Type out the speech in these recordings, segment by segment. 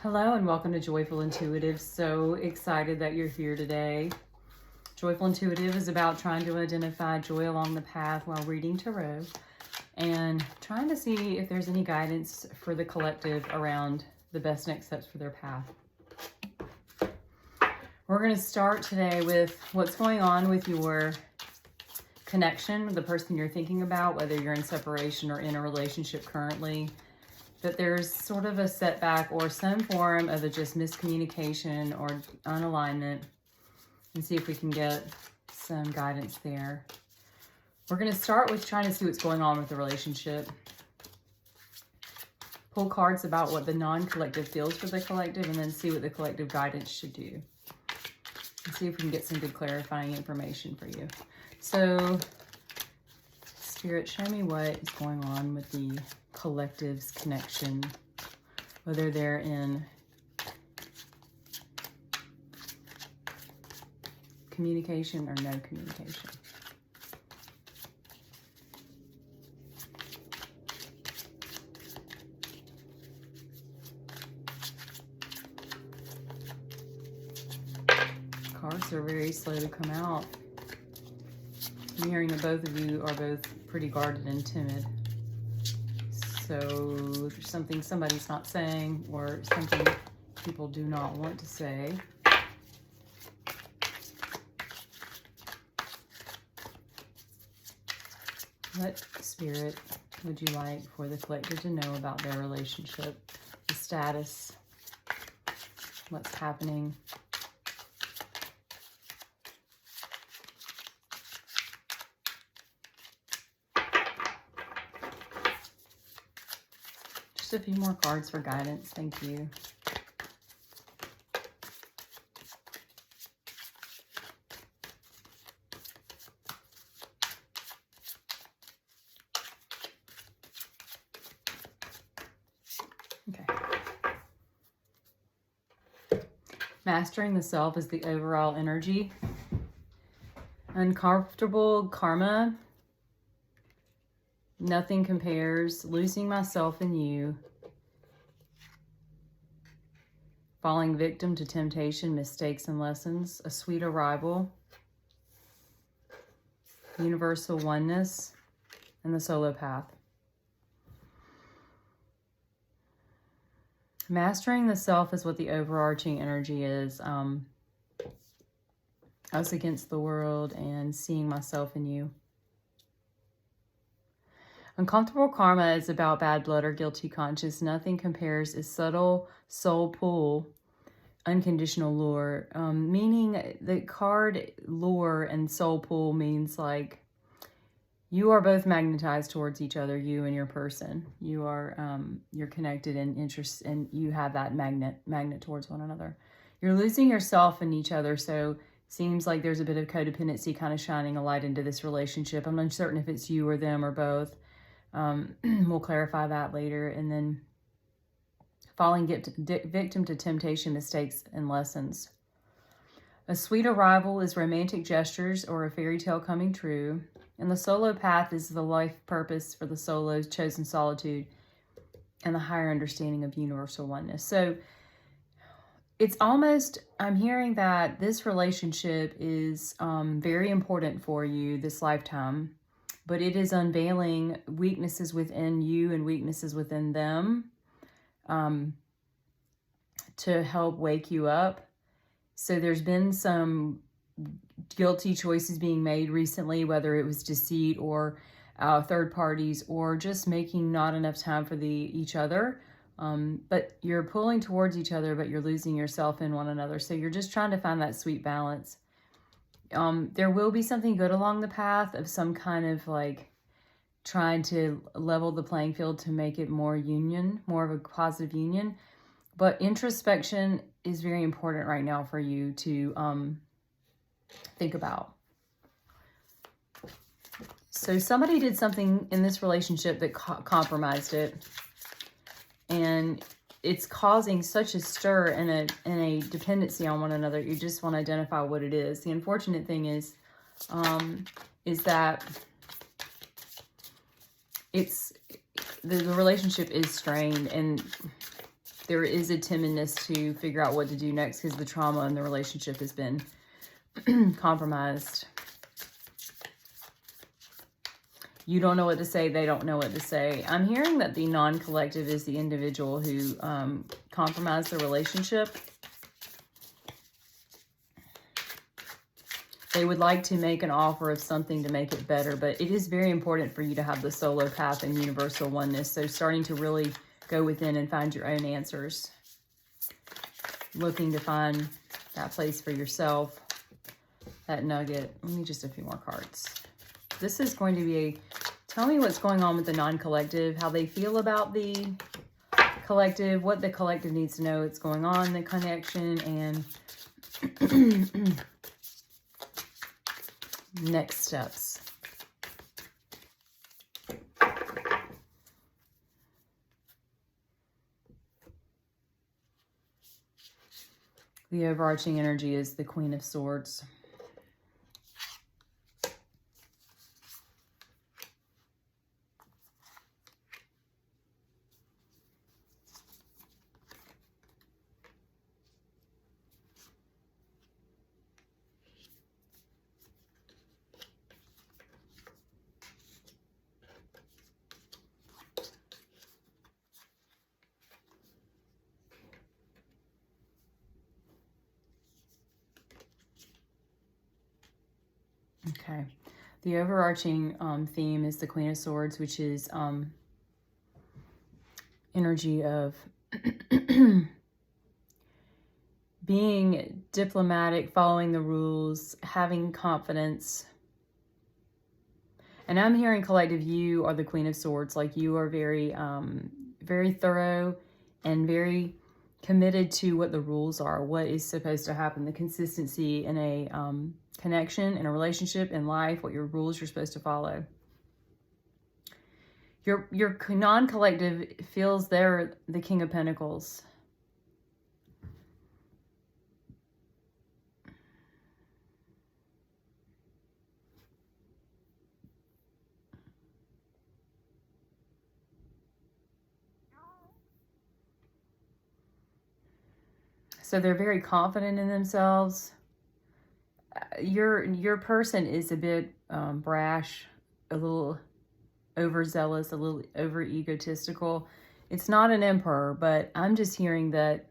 Hello and welcome to Joyful Intuitive. So excited that you're here today. Joyful Intuitive is about trying to identify joy along the path while reading tarot and trying to see if there's any guidance for the collective around the best next steps for their path. We're going to start today with what's going on with your connection with the person you're thinking about, whether you're in separation or in a relationship currently. That there's sort of a setback or some form of a just miscommunication or unalignment, and see if we can get some guidance there. We're going to start with trying to see what's going on with the relationship. Pull cards about what the non-collective feels for the collective, and then see what the collective guidance should do. And see if we can get some good clarifying information for you. So, Spirit, show me what is going on with the collective's connection, whether they're in communication or no communication. Cards are very slow to come out. I'm hearing that both of you are both pretty guarded and timid. So there's something somebody's not saying or something people do not want to say. What spirit would you like for the collective to know about their relationship, the status, what's happening? Just a few more cards for guidance. Thank you. Okay. Mastering the self is the overall energy. Uncomfortable karma. Nothing compares. Losing myself in you. Falling victim to temptation, mistakes, and lessons. A sweet arrival. Universal oneness. And the solo path. Mastering the self is what the overarching energy is. Us against the world and seeing myself in you. Uncomfortable karma is about bad blood or guilty conscience. Nothing compares is subtle soul pull, unconditional lure. Meaning the card lure and soul pull means like you are both magnetized towards each other, you and your person. You are you're connected in interest, and you have that magnet towards one another. You're losing yourself in each other, so seems like there's a bit of codependency kind of shining a light into this relationship. I'm uncertain if it's you or them or both. We'll clarify that later. And then falling victim to temptation, mistakes, and lessons. A sweet arrival is romantic gestures or a fairy tale coming true. And the solo path is the life purpose for the solo's chosen solitude and the higher understanding of universal oneness. So it's almost, I'm hearing that this relationship is very important for you this lifetime, but it is unveiling weaknesses within you and weaknesses within them to help wake you up. So there's been some guilty choices being made recently, whether it was deceit or third parties or just making not enough time for each other. But you're pulling towards each other, but you're losing yourself in one another. So you're just trying to find that sweet balance. There will be something good along the path of some kind of like trying to level the playing field to make it more union, more of a positive union. But introspection is very important right now for you to think about. So somebody did something in this relationship that compromised it. And it's causing such a stir and a dependency on one another. You just want to identify what it is. The unfortunate thing is that it's the relationship is strained, and there is a timidness to figure out what to do next because the trauma in the relationship has been compromised. You don't know what to say. They don't know what to say. I'm hearing that the non-collective is the individual who compromised the relationship. They would like to make an offer of something to make it better, but it is very important for you to have the solo path and universal oneness. So starting to really go within and find your own answers. Looking to find that place for yourself. That nugget. Let me just a few more cards. This is going to be a, tell me what's going on with the non-collective, how they feel about the collective, what the collective needs to know what's going on, the connection, and next steps. The overarching energy is the Queen of Swords. Okay, the overarching theme is the Queen of Swords, which is energy of being diplomatic, following the rules, having confidence. And I'm hearing collective, you are the Queen of Swords. Like you are very, very thorough and very committed to what the rules are, what is supposed to happen, the consistency in a connection, in a relationship, in life, what your rules you're supposed to follow. Your non-collective feels they're the King of Pentacles. So they're very confident in themselves. Your person is a bit brash, a little overzealous, a little over egotistical. It's not an emperor, but I'm just hearing that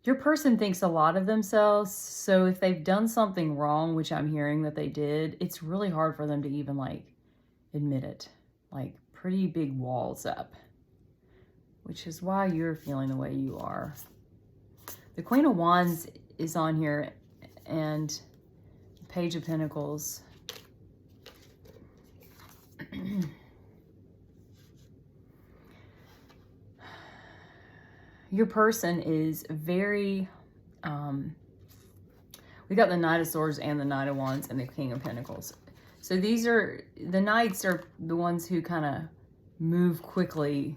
your person thinks a lot of themselves. So if they've done something wrong, which I'm hearing that they did, it's really hard for them to even like admit it. Like pretty big walls up, which is why you're feeling the way you are. The Queen of Wands is on here, and Page of Pentacles. Your person is very, we got the Knight of Swords and the Knight of Wands and the King of Pentacles. So these are, the Knights are the ones who kind of move quickly.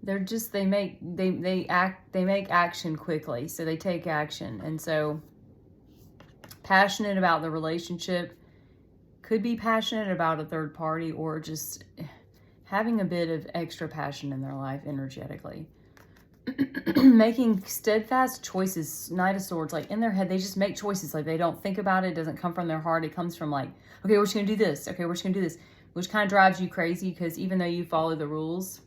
They're just, they make action quickly. So they take action. And so passionate about the relationship, could be passionate about a third party, or just having a bit of extra passion in their life energetically. Making steadfast choices. Knight of Swords, like in their head, they just make choices. Like they don't think about it. It doesn't come from their heart. It comes from like, okay, we're just going to do this. Okay, we're just going to do this. Which kind of drives you crazy, because even though you follow the rules,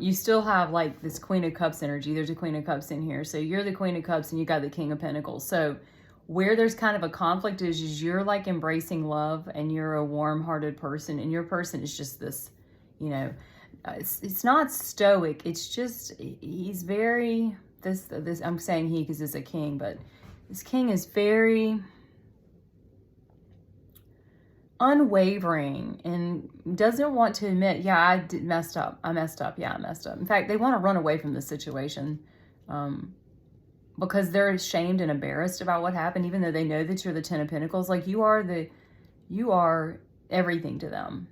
you still have like this Queen of Cups energy. There's a Queen of Cups in here. So you're the Queen of Cups and you got the King of Pentacles. So where there's kind of a conflict is you're like embracing love and you're a warm-hearted person, and your person is just this, you know, it's not stoic. It's just, he's very, this I'm saying he because it's a king, but this king is very unwavering and doesn't want to admit, yeah, I messed up. I messed up. Yeah, I messed up. In fact, they want to run away from the situation because they're ashamed and embarrassed about what happened, even though they know that you're the Ten of Pentacles. Like you are everything to them.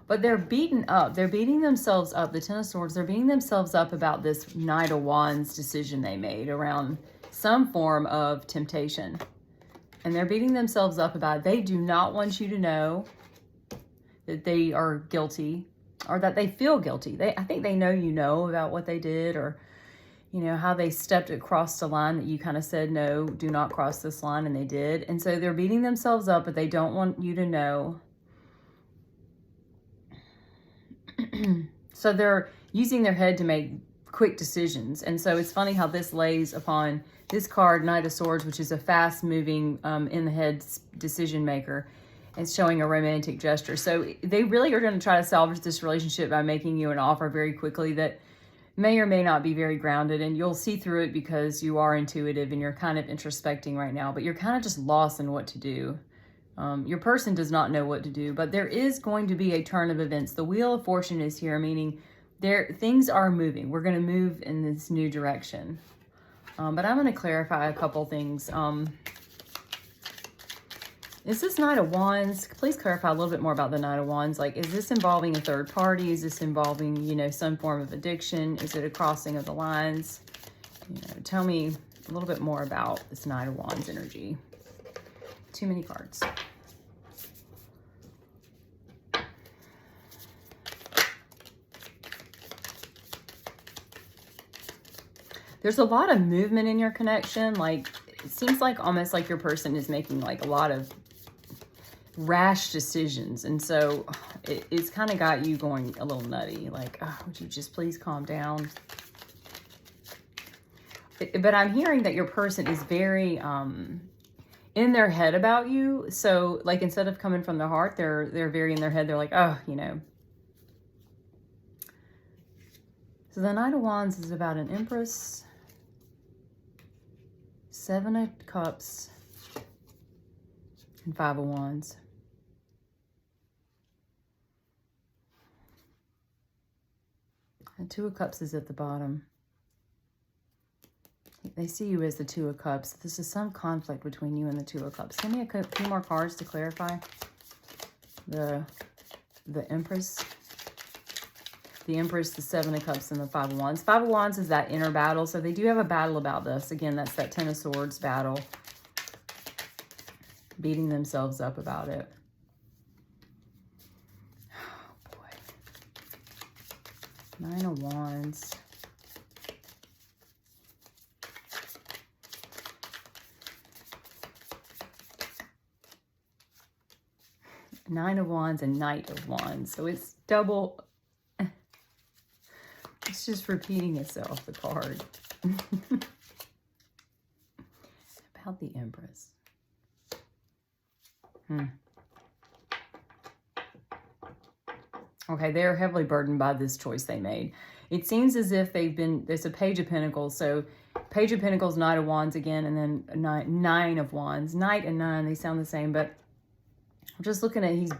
But they're beaten up. They're beating themselves up. The Ten of Swords, they're beating themselves up about this Knight of Wands decision they made around some form of temptation. And they're beating themselves up about it. They do not want you to know that they are guilty, or that they feel guilty. I think they know about what they did, or how they stepped across the line that you kind of said, no, do not cross this line, and they did. And so they're beating themselves up, but they don't want you to know. So they're using their head to make quick decisions. And so it's funny how this lays upon this card, Knight of Swords, which is a fast-moving, in the head decision maker. It's showing a romantic gesture. So they really are going to try to salvage this relationship by making you an offer very quickly that may or may not be very grounded, and you'll see through it because you are intuitive and you're kind of introspecting right now, but you're kind of just lost in what to do. Your person does not know what to do, but there is going to be a turn of events. The Wheel of Fortune is here, meaning things are moving. We're going to move in this new direction. But I'm going to clarify a couple things. Is this Knight of Wands? Please clarify a little bit more about the Knight of Wands. Like, is this involving a third party? Is this involving, some form of addiction? Is it a crossing of the lines? Tell me a little bit more about this Knight of Wands energy. Too many cards. There's a lot of movement in your connection. Like, it seems like almost like your person is making like a lot of rash decisions, and so it's kind of got you going a little nutty, like, oh, would you just please calm down? But I'm hearing that your person is very in their head about you. So like, instead of coming from the heart, they're very in their head. They're like, oh, So the Knight of Wands is about an Empress, Seven of Cups, and Five of Wands. And Two of Cups is at the bottom. They see you as the Two of Cups. This is some conflict between you and the Two of Cups. Give me a few more cards to clarify. The Empress. The Empress, the Seven of Cups, and the Five of Wands. Five of Wands is that inner battle. So they do have a battle about this. Again, that's that Ten of Swords battle. Beating themselves up about it. Nine of Wands. Nine of Wands and Knight of Wands. So it's double. It's just repeating itself, the card. About the Empress. Okay, they're heavily burdened by this choice they made. It seems as if there's a Page of Pentacles. So Page of Pentacles, Knight of Wands again, and then Nine of Wands. Knight and Nine, they sound the same, but I'm just looking at,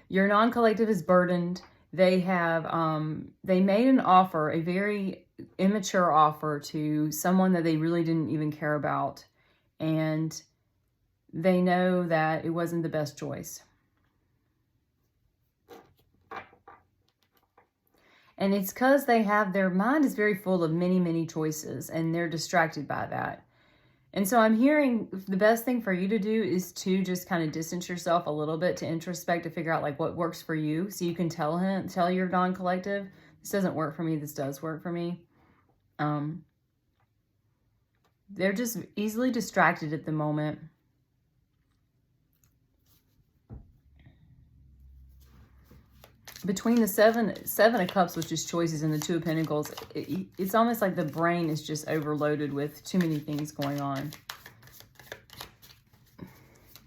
your non-collective is burdened. They have, they made an offer, a very immature offer to someone that they really didn't even care about. And they know that it wasn't the best choice. And it's because their mind is very full of many, many choices, and they're distracted by that. And so I'm hearing the best thing for you to do is to just kind of distance yourself a little bit, to introspect, to figure out like what works for you. So you can tell your non-collective, this doesn't work for me, this does work for me. They're just easily distracted at the moment. Between the seven of Cups, which is choices, and the Two of Pentacles, it's almost like the brain is just overloaded with too many things going on.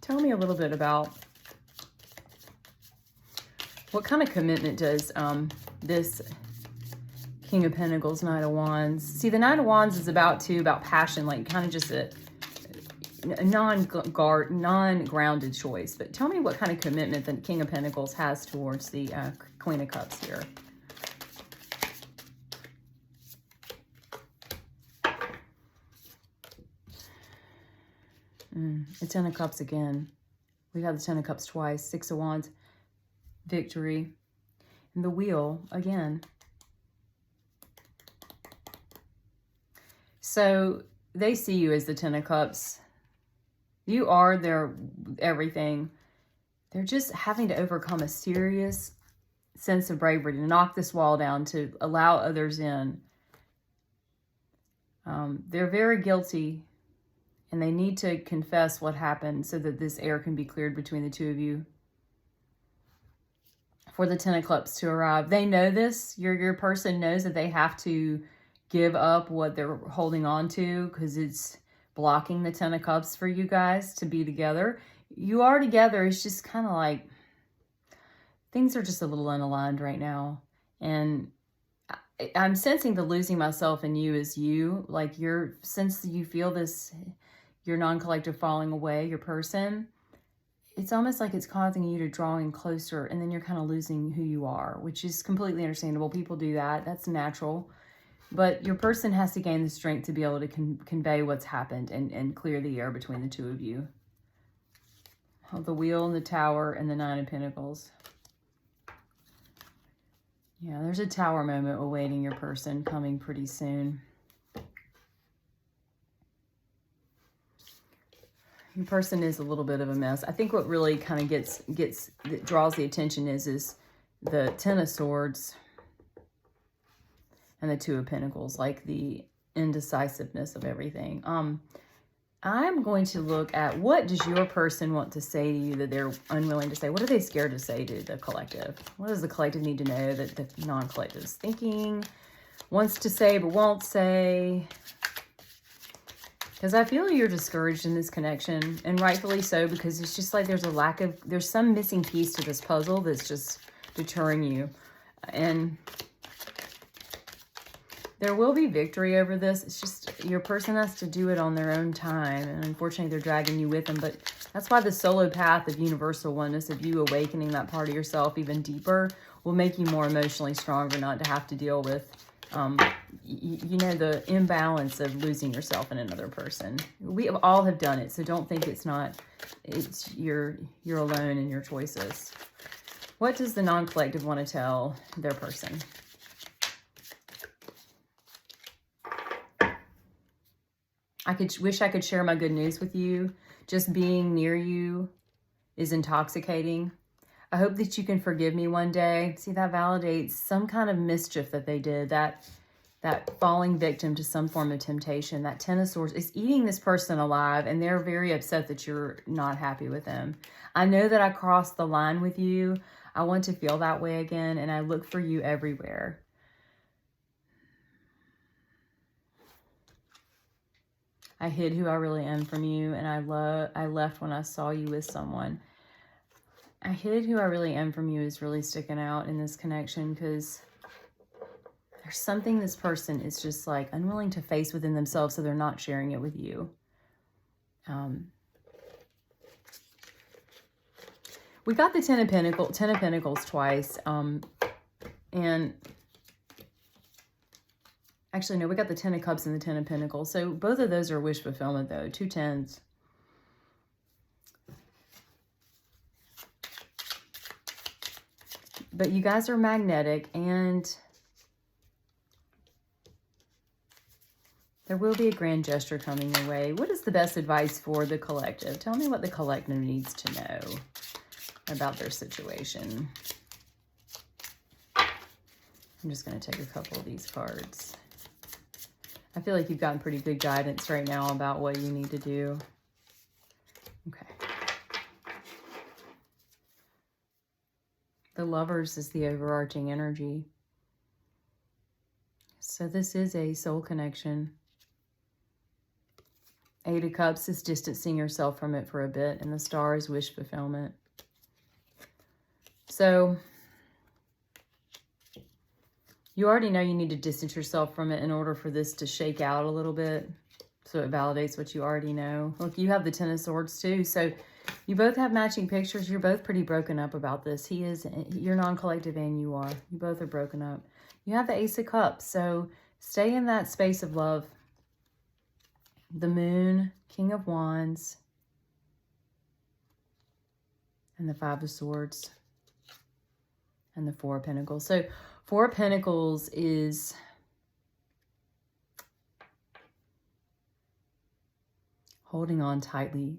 Tell me a little bit about what kind of commitment does this King of Pentacles, Knight of Wands. See, the Knight of Wands is about passion, like kind of just a non-grounded choice. But tell me what kind of commitment the King of Pentacles has towards the Queen of Cups here. The Ten of Cups again. We got the Ten of Cups twice. Six of Wands, victory. And the Wheel again. So they see you as the Ten of Cups. You are their everything. they're just having to overcome a serious sense of bravery to knock this wall down, to allow others in. They're very guilty, and they need to confess what happened so that this air can be cleared between the two of you. For the Ten of Cups to arrive. They know this. Your person knows that they have to give up what they're holding on to because it's blocking the Ten of Cups for you guys to be together. You are together. It's just kind of like things are just a little unaligned right now. And I'm sensing the losing myself in you is you. Like since you feel this, your non-collective falling away, your person, it's almost like it's causing you to draw in closer, and then you're kind of losing who you are, which is completely understandable. People do that. That's natural. But your person has to gain the strength to be able to convey what's happened and clear the air between the two of you. The Wheel and the Tower and the Nine of Pentacles. Yeah, there's a Tower moment awaiting your person coming pretty soon. Your person is a little bit of a mess. I think what really kind of that draws the attention is the Ten of Swords and the Two of Pentacles, like the indecisiveness of everything. I'm going to look at, what does your person want to say to you that they're unwilling to say? What are they scared to say to the collective? What does the collective need to know that the non-collective is thinking, wants to say but won't say? Because I feel you're discouraged in this connection, and rightfully so, because it's just like there's some missing piece to this puzzle that's just deterring you. And there will be victory over this. It's just your person has to do it on their own time, and unfortunately they're dragging you with them. But that's why the solo path of universal oneness, of you awakening that part of yourself even deeper, will make you more emotionally stronger, not to have to deal with the imbalance of losing yourself in another person. We all have done it, so don't think you're alone in your choices. What does the non-collective want to tell their person? Wish I could share my good news with you. Just being near you is intoxicating. I hope that you can forgive me one day. See, that validates some kind of mischief that they did, that falling victim to some form of temptation. That Ten of Swords is eating this person alive, and they're very upset that you're not happy with them. I know that I crossed the line with you. I want to feel that way again, and I look for you everywhere. I hid who I really am from you, and I left when I saw you with someone. I hid who I really am from you is really sticking out in this connection, because there's something this person is just like unwilling to face within themselves, so they're not sharing it with you. We got the Ten of Pentacles twice, and actually no, we got the Ten of Cups and the Ten of Pentacles. So both of those are wish fulfillment though. 2 tens. But you guys are magnetic, and there will be a grand gesture coming your way. What is the best advice for the collective? Tell me what the collective needs to know about their situation. I'm just going to take a couple of these cards. I feel like you've gotten pretty good guidance right now about what you need to do. Okay. The Lovers is the overarching energy. So this is a soul connection. 8 of Cups is distancing yourself from it for a bit, and the Star is wish fulfillment. So you already know you need to distance yourself from it in order for this to shake out a little bit, so it validates what you already know. Look, you have the Ten of Swords too, so you both have matching pictures. You're both pretty broken up about this. You're non-collective, and you are. You both are broken up. You have the Ace of Cups, so stay in that space of love. The Moon, King of Wands, and the Five of Swords, and the Four of Pentacles. So Four of Pentacles is holding on tightly.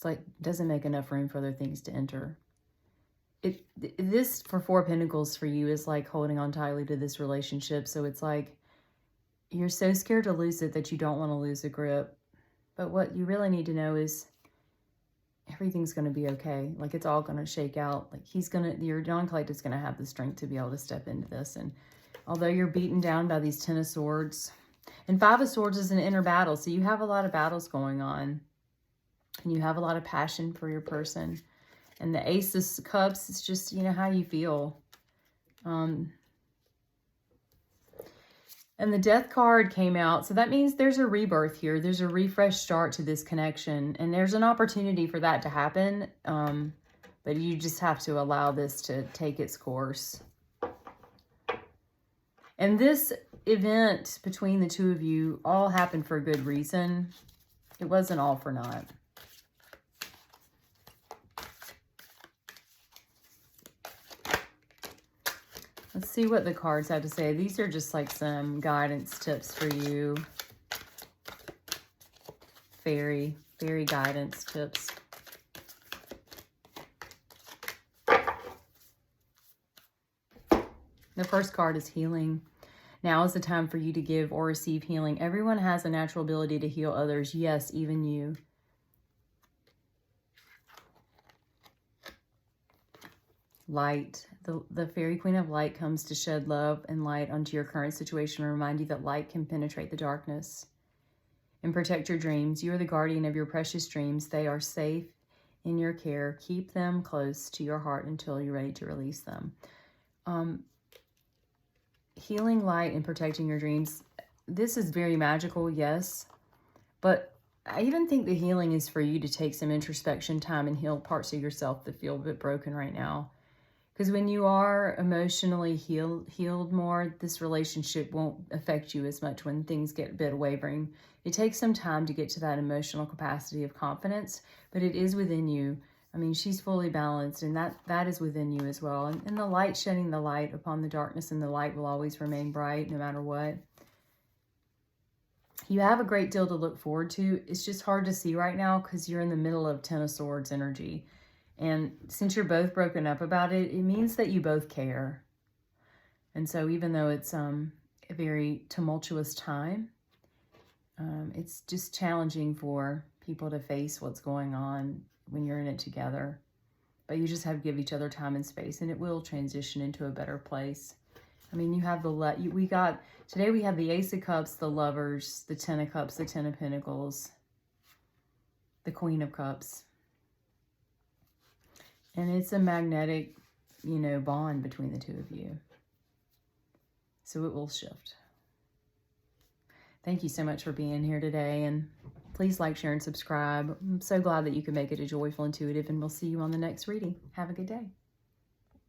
It's like, doesn't make enough room for other things to enter. This for Four of Pentacles for you is like holding on tightly to this relationship. So it's like you're so scared to lose it that you don't want to lose the grip. But what you really need to know is everything's going to be okay. Like it's all going to shake out. Like your non-collective is going to have the strength to be able to step into this. And although you're beaten down by these Ten of Swords, and Five of Swords is an inner battle. So you have a lot of battles going on and you have a lot of passion for your person. And the Ace of Cups is just, you know, how you feel. And the Death card came out. So that means there's a rebirth here. There's a refresh start to this connection. And there's an opportunity for that to happen. But you just have to allow this to take its course. And this event between the two of you all happened for a good reason. It wasn't all for naught. Let's see what the cards have to say. These are just like some guidance tips for you. Fairy guidance tips. The first card is healing. Now is the time for you to give or receive healing. Everyone has a natural ability to heal others. Yes, even you. Light. The Fairy Queen of Light comes to shed love and light onto your current situation and remind you that light can penetrate the darkness and protect your dreams. You are the guardian of your precious dreams. They are safe in your care. Keep them close to your heart until you're ready to release them. Healing light and protecting your dreams. This is very magical, yes. But I even think the healing is for you to take some introspection time and heal parts of yourself that feel a bit broken right now. Because when you are emotionally healed more, this relationship won't affect you as much when things get a bit wavering. It takes some time to get to that emotional capacity of confidence, but it is within you. I mean, she's fully balanced, and that is within you as well. And the light shedding the light upon the darkness, and the light will always remain bright no matter what. You have a great deal to look forward to. It's just hard to see right now because you're in the middle of Ten of Swords energy. And since you're both broken up about it, it means that you both care. And so even though it's a very tumultuous time, it's just challenging for people to face what's going on when you're in it together. But you just have to give each other time and space, and it will transition into a better place. I mean, you have today we have the Ace of Cups, the Lovers, the Ten of Cups, the Ten of Pentacles, the Queen of Cups. And it's a magnetic, bond between the two of you. So it will shift. Thank you so much for being here today. And please like, share, and subscribe. I'm so glad that you could make it a Joyful Intuitive. And we'll see you on the next reading. Have a good day.